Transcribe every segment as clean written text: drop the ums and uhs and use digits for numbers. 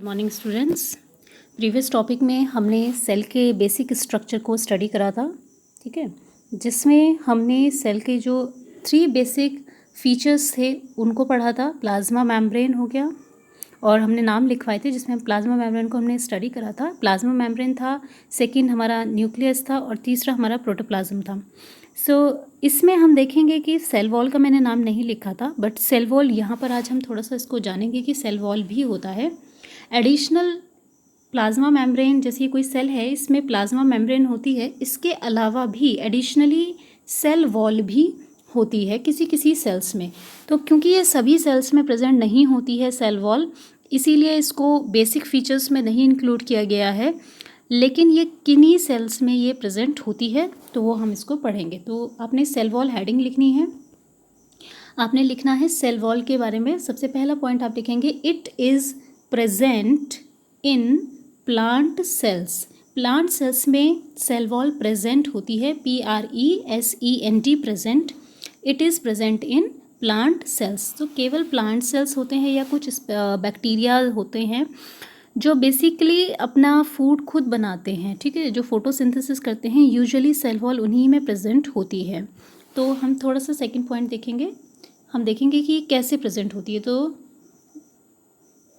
Good morning students. Previous topic में हमने cell के बेसिक स्ट्रक्चर को स्टडी करा था, ठीक है, जिसमें हमने सेल के जो 3 बेसिक फीचर्स थे उनको पढ़ा था। प्लाज्मा मेम्ब्रेन हो गया और हमने नाम लिखवाए थे जिसमें प्लाज्मा मेम्ब्रेन को हमने स्टडी करा था। प्लाज्मा मेम्ब्रेन था, सेकंड हमारा न्यूक्लियस था और तीसरा हमारा प्रोटोप्लाज्म था। इसमें हम देखेंगे कि सेल वॉल का मैंने नाम नहीं लिखा था, बट सेल वॉल यहाँ पर आज हम थोड़ा सा इसको जानेंगे कि सेल वॉल भी होता है। एडिशनल प्लाज्मा मेम्ब्रेन, जैसे कोई सेल है इसमें प्लाज्मा मेम्ब्रेन होती है, इसके अलावा भी एडिशनली सेल वॉल भी होती है किसी किसी सेल्स में। तो क्योंकि ये सभी सेल्स में प्रेजेंट नहीं होती है सेल वॉल, इसीलिए इसको बेसिक फीचर्स में नहीं इंक्लूड किया गया है, लेकिन ये किन्हीं सेल्स में ये प्रेजेंट होती है, तो वो हम इसको पढ़ेंगे। तो आपने सेल वॉल हेडिंग लिखनी है, आपने लिखना है सेल वॉल के बारे में। सबसे पहला पॉइंट आप लिखेंगे, it is present in plant cells. Plant cells में सेल वॉल प्रेजेंट होती है, PRESENT present. It is present in plant cells. तो केवल प्लांट सेल्स होते हैं या कुछ बैक्टीरिया होते हैं जो बेसिकली अपना फूड खुद बनाते हैं, ठीक है, जो फोटोसिंथेसिस करते हैं, यूजुअली सेल वॉल उन्हीं में प्रेजेंट होती है। तो हम थोड़ा सा सेकंड पॉइंट देखेंगे, हम देखेंगे कि कैसे प्रेजेंट होती है। तो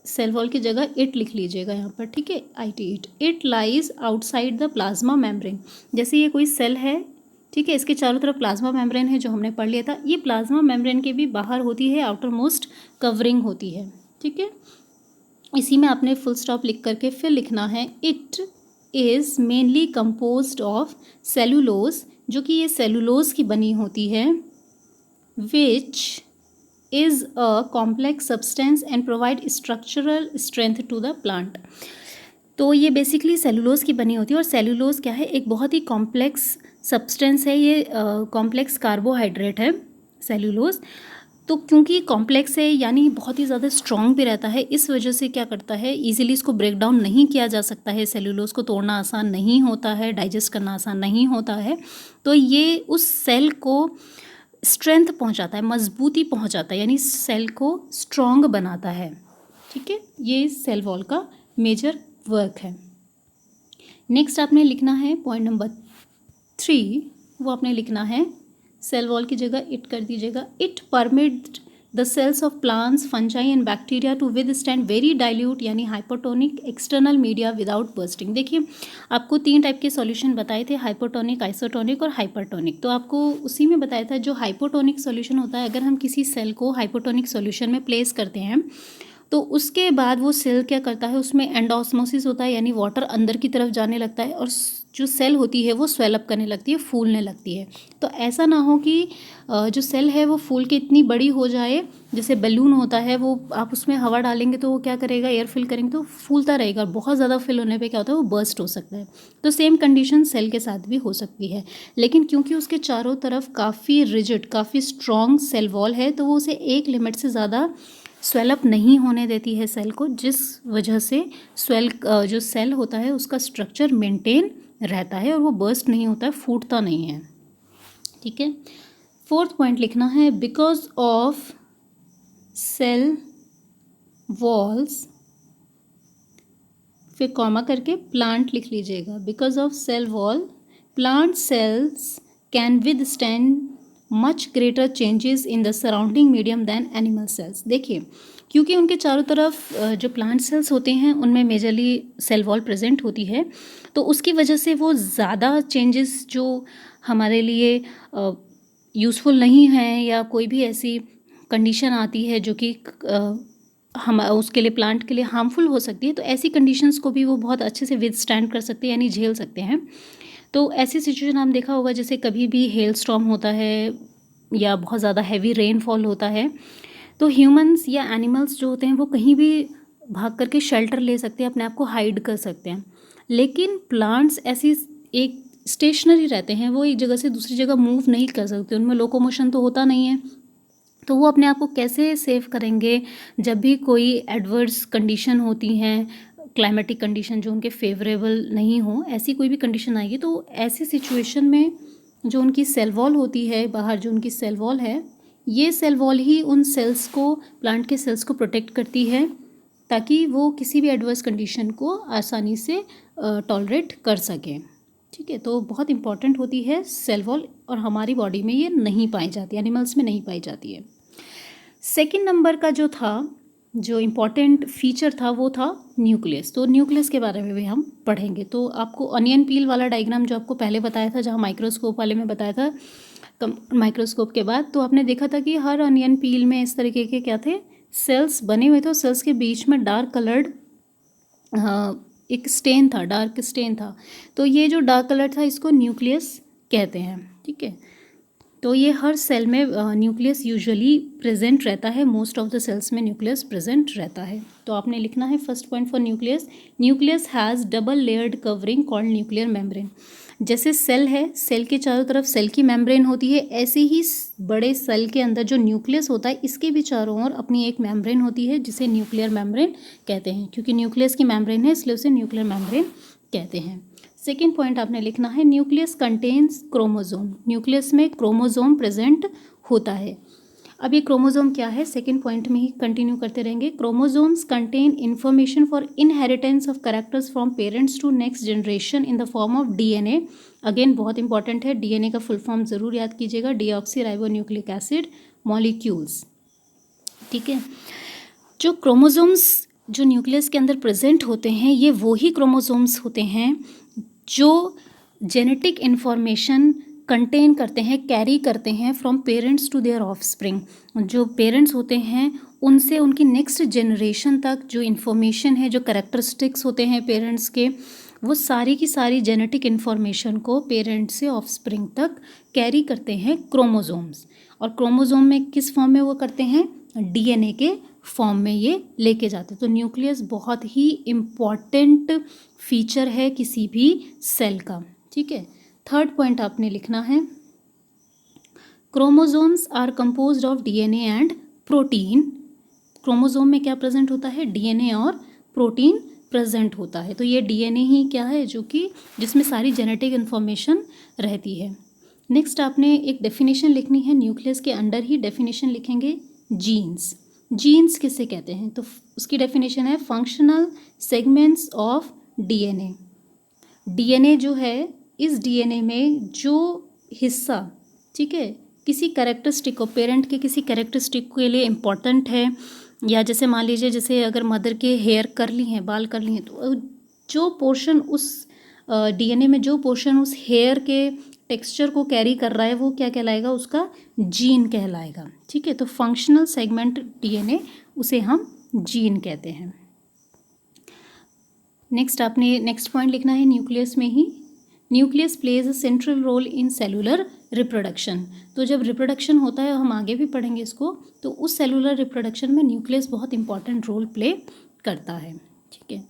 सेल वॉल की जगह इट लिख लीजिएगा यहाँ पर, ठीक है, IT it lies outside the plasma membrane. जैसे ये कोई सेल है, ठीक है, इसके चारों तरफ प्लाज्मा मेम्ब्रेन है जो हमने पढ़ लिया था। ये प्लाज्मा मेम्ब्रेन के भी बाहर होती है, आउटर मोस्ट कवरिंग होती है, ठीक है। इसी में आपने फुल स्टॉप लिख करके फिर लिखना है, it is mainly composed of cellulose, जो कि ये सेलुलोज की बनी होती है, विच is a complex substance and provide structural strength to the plant। तो ये बेसिकली सेलुलोज की बनी होती है, और सेलुलोज क्या है, एक बहुत ही कॉम्प्लेक्स सब्सटेंस है। ये कॉम्प्लेक्स कार्बोहाइड्रेट है सेलुलोज। तो क्योंकि कॉम्प्लेक्स है यानी बहुत ही ज़्यादा स्ट्रॉन्ग भी रहता है, इस वजह से क्या करता है, इजीली इसको ब्रेक डाउन नहीं किया जा सकता है। सेलुलोज को तोड़ना आसान नहीं होता है, डाइजेस्ट करना आसान नहीं होता है। तो ये उस सेल को स्ट्रेंथ पहुंचाता है, मजबूती पहुंचाता है, यानी सेल को स्ट्रॉन्ग बनाता है, ठीक है। ये सेल वॉल का मेजर वर्क है। नेक्स्ट आपने लिखना है पॉइंट नंबर 3, वो आपने लिखना है, सेल वॉल की जगह इट कर दीजिएगा। It permit the cells of plants, fungi and bacteria to withstand very dilute यानी hypotonic external media without bursting. देखिए आपको 3 टाइप के सॉल्यूशन बताए थे, हाइपोटोनिक, आइसोटोनिक और हाइपरटोनिक। तो आपको उसी में बताया था जो हाइपोटोनिक सॉल्यूशन होता है, अगर हम किसी सेल को हाइपोटोनिक सॉल्यूशन में प्लेस करते हैं तो उसके बाद वो सेल क्या करता है, उसमें एंडोस्मोसिस होता है, यानी वाटर अंदर की तरफ जाने लगता है और जो सेल होती है वो स्वेलअप करने लगती है, फूलने लगती है। तो ऐसा ना हो कि जो सेल है वो फूल के इतनी बड़ी हो जाए, जैसे बैलून होता है, वो आप उसमें हवा डालेंगे तो वो क्या करेगा, एयर फिल करेंगे तो फूलता रहेगा, बहुत ज़्यादा फिल होने पे क्या होता है, वो बर्स्ट हो सकता है। तो सेम कंडीशन सेल के साथ भी हो सकती है, लेकिन क्योंकि उसके चारों तरफ काफ़ी रिजिड, काफ़ी स्ट्रॉन्ग सेल वॉल है, तो वो उसे एक लिमिट से ज़्यादा स्वेलअप नहीं होने देती है सेल को, जिस वजह से जो सेल होता है उसका स्ट्रक्चर मेंटेन रहता है और वो बर्स्ट नहीं होता है, फूटता नहीं है, ठीक है। 4th पॉइंट लिखना है, बिकॉज ऑफ सेल वॉल्स, फिर कॉमा करके प्लांट लिख लीजिएगा। Because of cell wall plant cells can withstand much greater changes in the surrounding medium than animal cells. देखिए क्योंकि उनके चारों तरफ जो प्लांट सेल्स होते हैं उनमें मेजरली सेल वॉल प्रेजेंट होती है, तो उसकी वजह से वो ज़्यादा चेंजेस जो हमारे लिए यूज़फुल नहीं हैं, या कोई भी ऐसी कंडीशन आती है जो कि हम उसके लिए, प्लांट के लिए हार्मफुल हो सकती है, तो ऐसी कंडीशंस को भी वो बहुत अच्छे से विदस्टैंड कर सकते हैं, यानी झेल सकते हैं। तो ऐसी सिचुएशन हम देखा होगा, जैसे कभी भी हेल स्टॉर्म होता है या बहुत ज़्यादा हैवी रेनफॉल होता है, तो ह्यूमंस या एनिमल्स जो होते हैं वो कहीं भी भाग करके शेल्टर ले सकते हैं, अपने आप को हाइड कर सकते हैं। लेकिन प्लांट्स ऐसी एक स्टेशनरी रहते हैं, वो एक जगह से दूसरी जगह मूव नहीं कर सकते, उनमें लोकोमोशन तो होता नहीं है, तो वो अपने आप को कैसे सेव करेंगे जब भी कोई एडवर्स कंडीशन होती हैं, क्लाइमेटिक कंडीशन जो उनके फेवरेबल नहीं हो, ऐसी कोई भी कंडीशन आएगी, तो ऐसी सिचुएशन में जो उनकी सेल वॉल होती है बाहर, जो उनकी सेल वॉल है, ये सेल वॉल ही उन सेल्स को, प्लांट के सेल्स को प्रोटेक्ट करती है, ताकि वो किसी भी एडवर्स कंडीशन को आसानी से टॉलरेट कर सकें। ठीक है, तो बहुत इंपॉर्टेंट होती है सेल वॉल, और हमारी बॉडी में ये नहीं पाई जाती, एनिमल्स में नहीं पाई जाती है। सेकंड नंबर का जो इम्पॉर्टेंट फीचर था वो था न्यूक्लियस। तो न्यूक्लियस के बारे में भी हम पढ़ेंगे। तो आपको अनियन पील वाला डायग्राम जो आपको पहले बताया था, जहाँ माइक्रोस्कोप वाले में बताया था माइक्रोस्कोप के बाद, तो आपने देखा था कि हर अनियन पील में इस तरीके के क्या थे, सेल्स बने हुए थे, और सेल्स के बीच में डार्क कलर्ड एक स्टेन था, डार्क स्टेन था। तो ये जो डार्क कलर था इसको न्यूक्लियस कहते हैं। ठीक है, तो ये हर सेल में न्यूक्लियस यूजुअली प्रेजेंट रहता है, मोस्ट ऑफ द सेल्स में न्यूक्लियस प्रेजेंट रहता है। तो आपने लिखना है first point for nucleus, nucleus has double layered covering called nuclear membrane. जैसे सेल है, सेल के चारों तरफ सेल की मेम्ब्रेन होती है, ऐसे ही बड़े सेल के अंदर जो न्यूक्लियस होता है इसके भी चारों ओर अपनी एक मेम्ब्रेन होती है जिसे न्यूक्लियर मेम्ब्रेन कहते हैं। क्योंकि न्यूक्लियस की मेम्ब्रेन है इसलिए उसे न्यूक्लियर मेम्ब्रेन कहते हैं। सेकेंड पॉइंट आपने लिखना है न्यूक्लियस कंटेन्स क्रोमोजोम। न्यूक्लियस में क्रोमोजोम प्रेजेंट होता है। अब ये क्रोमोजोम क्या है, सेकेंड पॉइंट में ही कंटिन्यू करते रहेंगे। Chromosomes contain information for inheritance of characters from parents to next generation in the form of DNA. Again बहुत इंपॉर्टेंट है, डीएनए का फुल फॉर्म ज़रूर याद कीजिएगा, deoxyribonucleic acid molecules. ठीक है, जो क्रोमोजोम्स जो न्यूक्लियस के अंदर प्रेजेंट होते हैं ये वही क्रोमोजोम्स होते हैं जो जेनेटिक इन्फॉर्मेशन कंटेन करते हैं, कैरी करते हैं from parents to their offspring. जो पेरेंट्स होते हैं उनसे उनकी नेक्स्ट जनरेशन तक जो इन्फॉर्मेशन है, जो कैरेक्टरिस्टिक्स होते हैं पेरेंट्स के, वो सारी की सारी जेनेटिक इन्फॉर्मेशन को पेरेंट्स से ऑफस्प्रिंग तक कैरी करते हैं क्रोमोजोम्स। और क्रोमोजोम में किस फॉर्म में वो करते हैं, डीएनए के फॉर्म में ये लेके जाते हैं। तो न्यूक्लियस बहुत ही इम्पॉर्टेंट फीचर है किसी भी सेल का। ठीक है, थर्ड पॉइंट आपने लिखना है chromosomes are composed of DNA and protein. Chromosome में क्या प्रेजेंट होता है, डीएनए और प्रोटीन प्रेजेंट होता है। तो ये डीएनए ही क्या है, जो कि जिसमें सारी जेनेटिक इन्फॉर्मेशन रहती है। नेक्स्ट आपने एक डेफिनेशन लिखनी है, न्यूक्लियस के अंडर ही डेफिनेशन लिखेंगे, जीन्स। जीन्स किसे कहते हैं, तो उसकी डेफिनेशन है functional segments of DNA. DNA जो है, इस डीएनए में जो हिस्सा, ठीक है, किसी कैरेक्टरिस्टिक को, पेरेंट के किसी कैरेक्टरिस्टिक के लिए इम्पॉर्टेंट है, या जैसे मान लीजिए जैसे अगर मदर के हेयर कर्ली हैं, बाल कर्ली हैं, तो जो पोर्शन उस डीएनए में जो पोर्शन उस हेयर के टेक्सचर को कैरी कर रहा है वो क्या कहलाएगा, उसका जीन कहलाएगा। ठीक है, तो फंक्शनल सेगमेंट डीएनए उसे हम जीन कहते हैं। नेक्स्ट आपने नेक्स्ट पॉइंट लिखना है न्यूक्लियस में ही, nucleus plays a central role in cellular reproduction. तो जब रिप्रोडक्शन होता है, हम आगे भी पढ़ेंगे इसको, तो उस सेलुलर रिप्रोडक्शन में न्यूक्लियस बहुत इंपॉर्टेंट रोल प्ले करता है। ठीक है,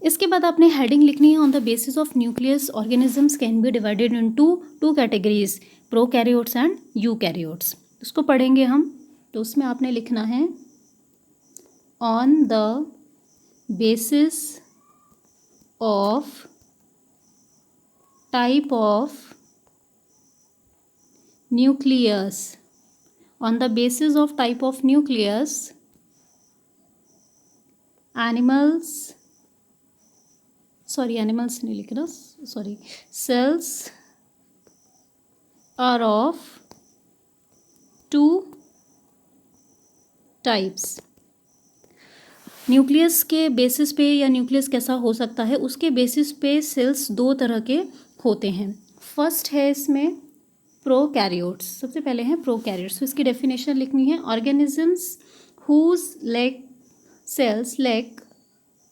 इसके बाद आपने हेडिंग लिखनी है on the basis of nucleus organisms can be divided into two categories, prokaryotes and eukaryotes. उसको पढ़ेंगे हम। तो उसमें आपने लिखना है on the basis of type of nucleus, on the basis of type of nucleus, animals नहीं लिख रहा, sorry, cells are of two types। Nucleus के बेसिस पे, या न्यूक्लियस कैसा हो सकता है उसके बेसिस पे सेल्स दो तरह के होते हैं। फर्स्ट है इसमें प्रोकैरियोट्स, सबसे पहले हैं प्रोकैरियोट्स। तो इसकी डेफिनेशन लिखनी है, organisms whose lack cells lack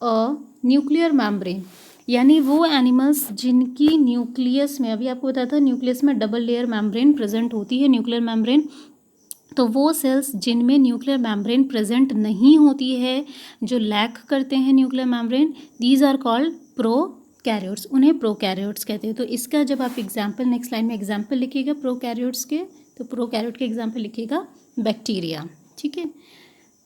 a nuclear membrane, यानी वो एनिमल्स जिनकी न्यूक्लियस में, अभी आपको बताया था न्यूक्लियस में डबल लेयर मेम्ब्रेन प्रेजेंट होती है, न्यूक्लियर मेम्ब्रेन। तो वो सेल्स जिनमें न्यूक्लियर मेम्ब्रेन प्रेजेंट नहीं होती है, जो लैक करते हैं nuclear membrane, these are called prokaryotes, उन्हें प्रोकैरियोट्स कहते हैं। तो इसका जब आप एग्जाम्पल, नेक्स्ट लाइन में एग्जाम्पल लिखिएगा प्रोकैरियोट्स के, तो प्रोकैरियोट के एग्जाम्पल लिखिएगा बैक्टीरिया। ठीक है,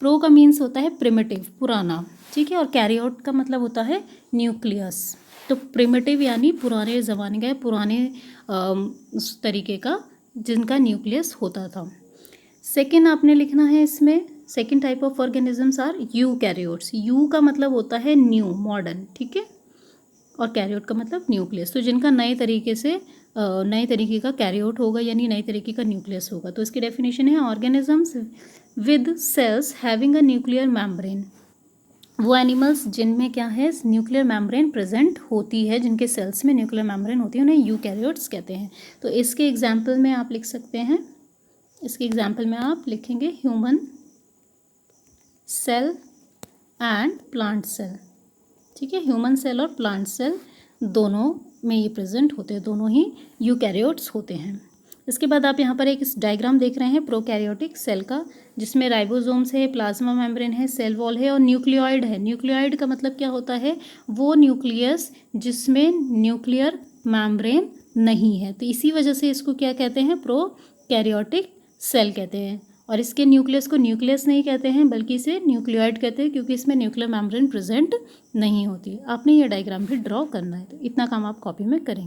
प्रो का मीन्स होता है प्रिमिटिव, पुराना। ठीक है, और कैरियोट का मतलब होता है न्यूक्लियस। तो प्रिमिटिव यानी पुराने ज़माने का, पुराने उस तरीके का जिनका न्यूक्लियस होता था। सेकेंड आपने लिखना है इसमें second type of organisms are eukaryotes. Eu का मतलब होता है न्यू, मॉडर्न, ठीक है, और कैरियोट का मतलब न्यूक्लियस। तो जिनका नए तरीके का कैरियोट होगा यानी नए तरीके का न्यूक्लियस होगा। तो इसकी डेफिनेशन है organisms with sales having a nuclear membrane. वो एनिमल्स जिनमें क्या है, न्यूक्लियर मेम्ब्रेन प्रेजेंट होती है, जिनके सेल्स में न्यूक्लियर मेम्ब्रेन होती है, उन्हें यूकैरियोट्स कहते हैं। तो इसके एग्जाम्पल में आप लिख सकते हैं, इसके एग्जाम्पल में आप लिखेंगे human cell and plant cell, ठीक है। ह्यूमन सेल और प्लांट सेल दोनों में ये प्रेजेंट होते हैं, दोनों ही यूकैरियोट्स होते हैं। इसके बाद आप यहाँ पर एक डायग्राम देख रहे हैं प्रोकैरियोटिक सेल का, जिसमें राइबोसोम्स है, प्लाज्मा मेम्ब्रेन है, सेल वॉल है और न्यूक्लियोइड है। न्यूक्लियोइड का मतलब क्या होता है, वो न्यूक्लियस जिसमें न्यूक्लियर मेम्ब्रेन नहीं है। तो इसी वजह से इसको क्या कहते हैं, प्रोकैरियोटिक सेल कहते हैं। और इसके न्यूक्लियस को न्यूक्लियस नहीं कहते हैं बल्कि इसे न्यूक्लियोइड कहते हैं, क्योंकि इसमें न्यूक्लियर मेम्ब्रेन प्रेजेंट नहीं होती। आपने ये डायग्राम भी ड्रॉ करना है। तो इतना काम आप कॉपी में करेंगे।